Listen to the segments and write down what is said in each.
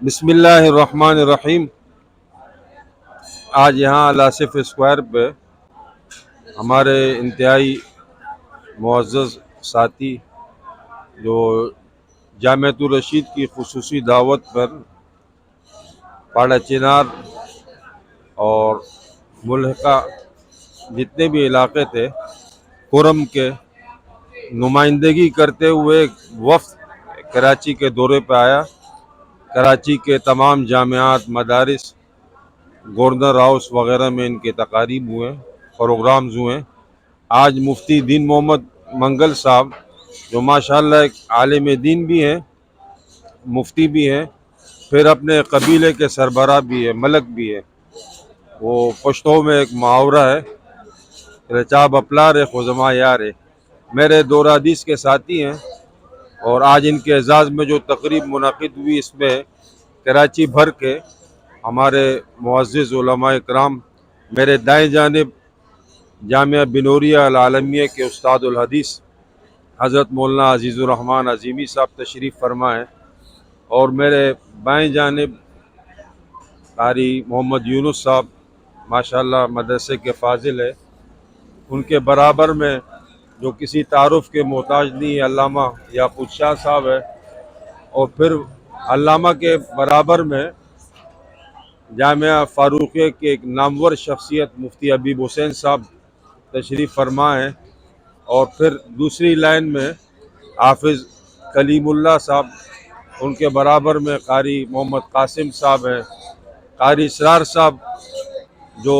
بسم اللہ الرحمن الرحیم۔ آج یہاں آصف اسکوائر پہ ہمارے انتہائی معزز ساتھی جو جامعۃ الرشید کی خصوصی دعوت پر پاڑہ چنار اور ملحقہ جتنے بھی علاقے تھے کرم کے نمائندگی کرتے ہوئے ایک وفد کراچی کے دورے پہ آیا۔ کراچی کے تمام جامعات، مدارس، گورنر ہاؤس وغیرہ میں ان کے تقاریب ہوئے، پروگرامز ہوئے۔ آج مفتی دین محمد منگل صاحب جو ماشاءاللہ ایک عالم دین بھی ہیں، مفتی بھی ہیں، پھر اپنے قبیلے کے سربراہ بھی ہے، ملک بھی ہے۔ وہ پشتو میں ایک محاورہ ہے، رچاب اپلار خزما یار ہے۔ میرے دور حدیث کے ساتھی ہیں، اور آج ان کے اعزاز میں جو تقریب منعقد ہوئی، اس میں کراچی بھر کے ہمارے معزز علماء اکرام، میرے دائیں جانب جامعہ بنوریہ العالمیہ کے استاد الحدیث حضرت مولانا عزیز الرحمن عظیمی صاحب تشریف فرما ہیں، اور میرے بائیں جانب قاری محمد یونس صاحب ماشاءاللہ مدرسے کے فاضل ہے۔ ان کے برابر میں جو کسی تعارف کے محتاج نہیں، علامہ یعقوب شاہ صاحب ہے، اور پھر علامہ کے برابر میں جامعہ فاروقیہ کے ایک نامور شخصیت مفتی حبیب حسین صاحب تشریف فرما ہیں، اور پھر دوسری لائن میں حافظ کلیم اللہ صاحب، ان کے برابر میں قاری محمد قاسم صاحب ہیں، قاری اسرار صاحب جو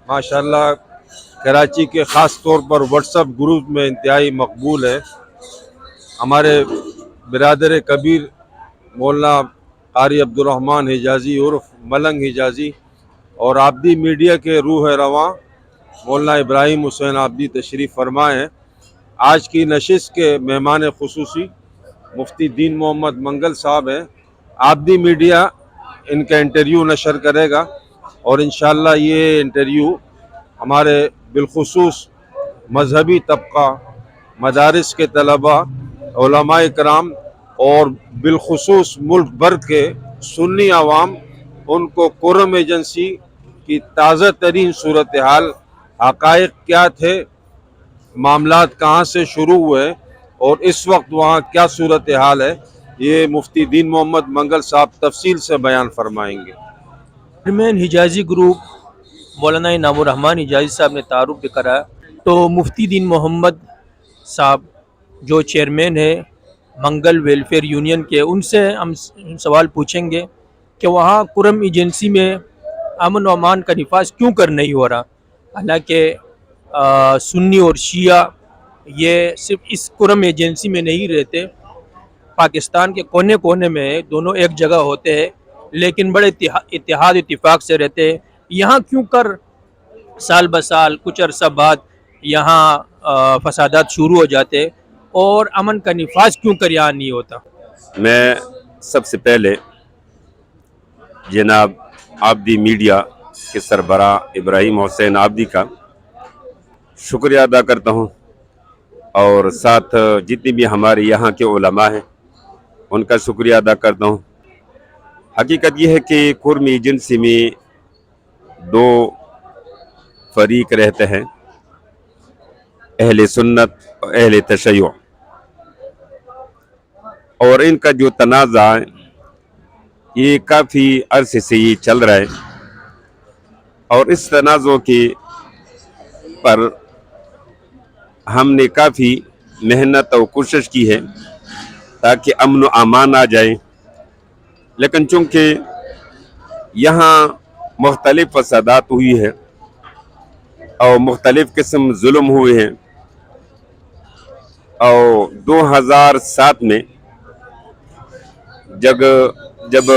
ماشاءاللہ کراچی کے خاص طور پر واٹس ایپ گروپ میں انتہائی مقبول ہے، ہمارے برادر کبیر مولانا قاری عبدالرحمن حجازی عرف ملنگ حجازی، اور آبدی میڈیا کے روح رواں مولانا ابراہیم حسین آبدی تشریف فرما ہیں۔ آج کی نشست کے مہمان خصوصی مفتی دین محمد منگل صاحب ہیں۔ آبدی میڈیا ان کا انٹرویو نشر کرے گا، اور انشاءاللہ یہ انٹرویو ہمارے بالخصوص مذہبی طبقہ، مدارس کے طلباء، علماء کرام، اور بالخصوص ملک بھر کے سنی عوام، ان کو کرم ایجنسی کی تازہ ترین صورتحال، حقائق کیا تھے، معاملات کہاں سے شروع ہوئے، اور اس وقت وہاں کیا صورتحال ہے، یہ مفتی دین محمد منگل صاحب تفصیل سے بیان فرمائیں گے۔ چیئرمین حجازی گروپ مولانا انعام الرحمن حجازی صاحب نے تعارف بھی کرا، تو مفتی دین محمد صاحب جو چیئرمین ہے منگل ویلفیئر یونین کے، ان سے ہم سوال پوچھیں گے کہ وہاں کرم ایجنسی میں امن و امان کا نفاذ کیوں کر نہیں ہو رہا، حالانکہ سنی اور شیعہ یہ صرف اس کرم ایجنسی میں نہیں رہتے، پاکستان کے کونے کونے میں دونوں ایک جگہ ہوتے ہیں، لیکن بڑے اتحاد اتفاق سے رہتے ہیں۔ یہاں کیوں کر سال بسال کچھ عرصہ بعد یہاں فسادات شروع ہو جاتے، اور امن کا نفاذ کیوں کر یہاں نہیں ہوتا؟ میں سب سے پہلے جناب آبدی میڈیا کے سربراہ ابراہیم حسین آبدی کا شکریہ ادا کرتا ہوں، اور ساتھ جتنی بھی ہمارے یہاں کے علماء ہیں ان کا شکریہ ادا کرتا ہوں۔ حقیقت یہ ہے کہ کرم ایجنسی میں دو فریق رہتے ہیں، اہل سنت اور اہل تشیع، اور ان کا جو تنازع ہے یہ کافی عرصے سے یہ چل رہا ہے، اور اس تنازع کے پر ہم نے کافی محنت اور کوشش کی ہے تاکہ امن و امان آ جائے، لیکن چونکہ یہاں مختلف فسادات ہوئی ہے اور مختلف قسم ظلم ہوئے ہیں، اور 2007 میں جب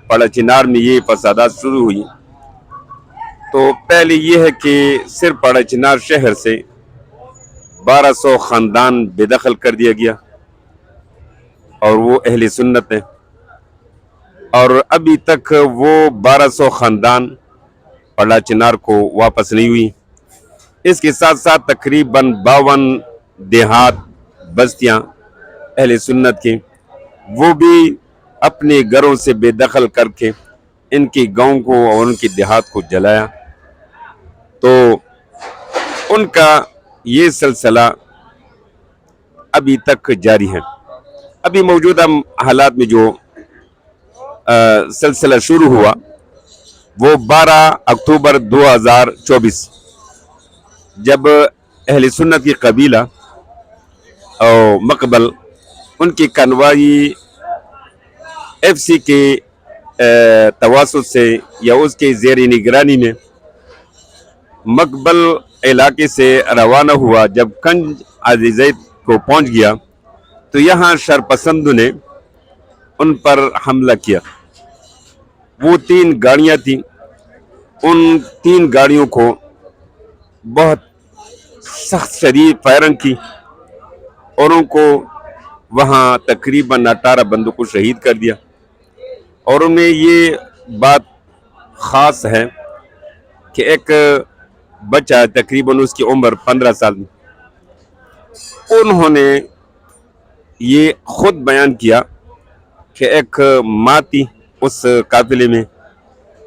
پاڑہ چنار میں یہ فسادات شروع ہوئی، تو پہلے یہ ہے کہ صرف پاڑہ چنار شہر سے 1200 خاندان بے دخل کر دیا گیا، اور وہ اہل سنت ہیں، اور ابھی تک وہ 1200 خاندان پاڑہ چنار کو واپس نہیں ہوئی۔ اس کے ساتھ ساتھ تقریباً 52 دیہات بستیاں اہل سنت کی وہ بھی اپنے گھروں سے بے دخل کر کے ان کے گاؤں کو اور ان کی دیہات کو جلایا. تو ان کا یہ سلسلہ ابھی تک جاری ہے. ابھی موجودہ حالات میں جو سلسلہ شروع ہوا وہ 12 اکتوبر 2024 جب اہل سنت کی قبیلہ اور مقبل ان کی کنوائی ایف سی کے تواسط سے یا اس کے زیر نگرانی میں مقبل علاقے سے روانہ ہوا. جب کنج عزیزیت کو پہنچ گیا تو یہاں شرپسندوں نے ان پر حملہ کیا. وہ 3 گاڑیاں تھیں. ان 3 گاڑیوں کو بہت سخت شدید فائرنگ کی اور ان کو وہاں تقریباً 18 بندوں کو شہید کر دیا. اور ان میں یہ بات خاص ہے کہ ایک بچہ تقریباً اس کی عمر 15 سال میں، انہوں نے یہ خود بیان کیا کہ ایک ماں تھی اس قافلے میں.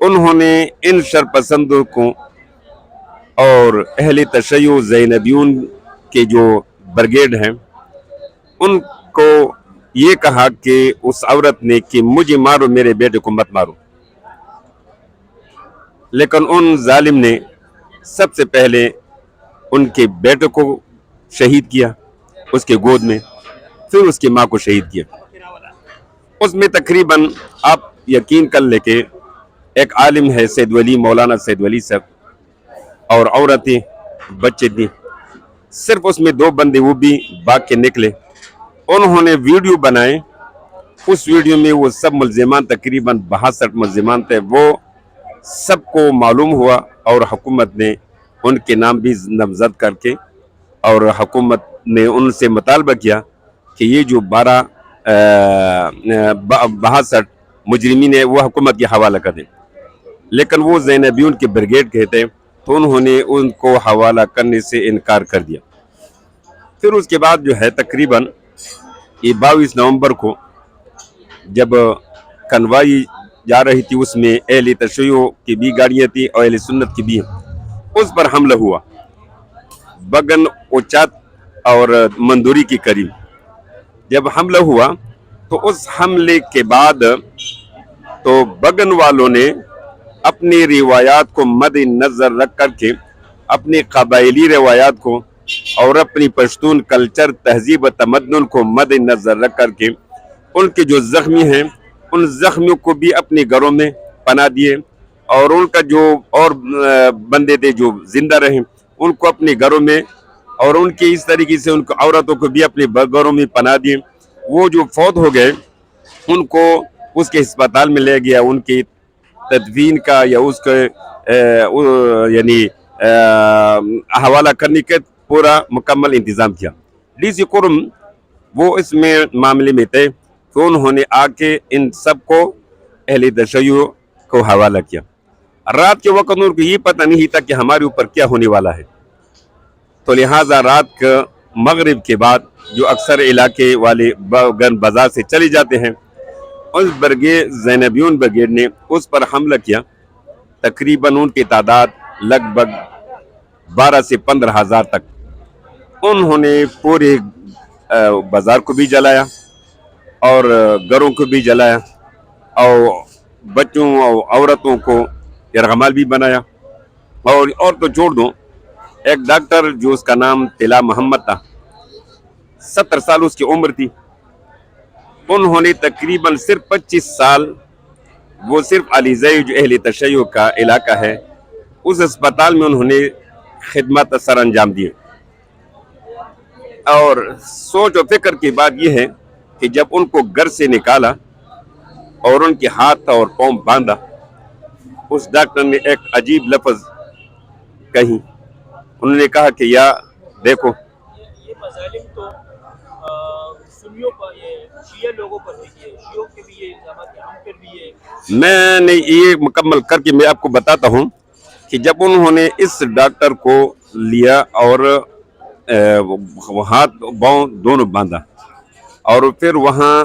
انہوں نے ان شرپسندوں کو اور اہل تشیع زینبیون کے جو برگیڈ ہیں ان کو یہ کہا کہ اس عورت نے کہ مجھے مارو، میرے بیٹے کو مت مارو. لیکن ان ظالم نے سب سے پہلے ان کے بیٹے کو شہید کیا اس کے گود میں، پھر اس کی ماں کو شہید کیا. اس میں تقریباً آپ یقین کر لیں کہ ایک عالم ہے سید ولی، مولانا سید ولی صاحب، اور عورتیں بچے تھیں. صرف اس میں 2 بندے وہ بھی بھاگ کے نکلے. انہوں نے ویڈیو بنائے. اس ویڈیو میں وہ سب ملزمان تقریباً 62 ملزمان تھے. وہ سب کو معلوم ہوا اور حکومت نے ان کے نام بھی نامزد کر کے اور حکومت نے ان سے مطالبہ کیا کہ یہ جو 62 مجرمین ہیں وہ حکومت کے حوالہ کر دیں. لیکن وہ زینبیون کے بریگیڈ کے تھے تو انہوں نے ان کو حوالہ کرنے سے انکار کر دیا. پھر اس کے بعد جو ہے تقریباً یہ 22 نومبر کو جب کنوائی جا رہی تھی، اس میں اہل تشیع کی بھی گاڑیاں تھیں اور اہل سنت کی بھی، اس پر حملہ ہوا بگن اوچات اور مندوری کے قریب. جب حملہ ہوا تو اس حملے کے بعد تو بگن والوں نے اپنی روایات کو مد نظر رکھ کر کے، اپنی قبائلی روایات کو اور اپنی پشتون کلچر، تہذیب و تمدن کو مد نظر رکھ کر کے ان کے جو زخمی ہیں ان زخمیوں کو بھی اپنے گھروں میں پناہ دیے، اور ان کا جو اور بندے تھے جو زندہ رہے ان کو اپنے گھروں میں، اور ان کے اس طریقے سے ان کو عورتوں کو بھی اپنے گھروں میں پناہ دیے. وہ جو فوت ہو گئے ان کو اس کے ہسپتال میں لے گیا، ان کی تدفین کا یا اس کے یعنی حوالہ کرنے کے پورا مکمل انتظام کیا. ڈی سی کرم وہ اس میں معاملے میں تھے تو انہوں نے آ کے ان سب کو اہل تشیع کو حوالہ کیا. رات کے وقت ان کو یہ پتہ نہیں تھا کہ ہمارے اوپر کیا ہونے والا ہے. تو لہٰذا رات کے مغرب کے بعد جو اکثر علاقے والے گن بازار سے چلے جاتے ہیں، اس برگیڈ زینبیون برگیڈ نے اس پر حملہ کیا. تقریباً ان کی تعداد لگ بھگ 12 سے 15 ہزار تک. انہوں نے پورے بازار کو بھی جلایا اور گھروں کو بھی جلایا اور بچوں اور عورتوں کو یرغمال بھی بنایا. اور تو چھوڑ دو، ایک ڈاکٹر جو اس کا نام طلا محمد تھا، 70 سال اس کی عمر تھی. انہوں نے تقریباً صرف 25 سال وہ صرف علیزی جو اہل تشیع کا علاقہ ہے اس اسپتال میں انہوں نے خدمت سر انجام دیے. اور سوچ و فکر کی بات یہ ہے کہ جب ان کو گھر سے نکالا اور ان کے ہاتھ اور پاؤں باندھا، اس ڈاکٹر نے ایک عجیب لفظ کہی. انہوں نے کہا کہ یا دیکھو، یہ مظالم تو سنیوں پر، یہ شیعہ لوگوں پر بھی ہے، شیعوں کے بھی یہ الزامات ہیں، ہم پر بھی ہے. میں نے یہ مکمل کر کے میں آپ کو بتاتا ہوں کہ جب انہوں نے اس ڈاکٹر کو لیا اور ہاتھ باؤں دونوں باندھا اور پھر وہاں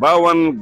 52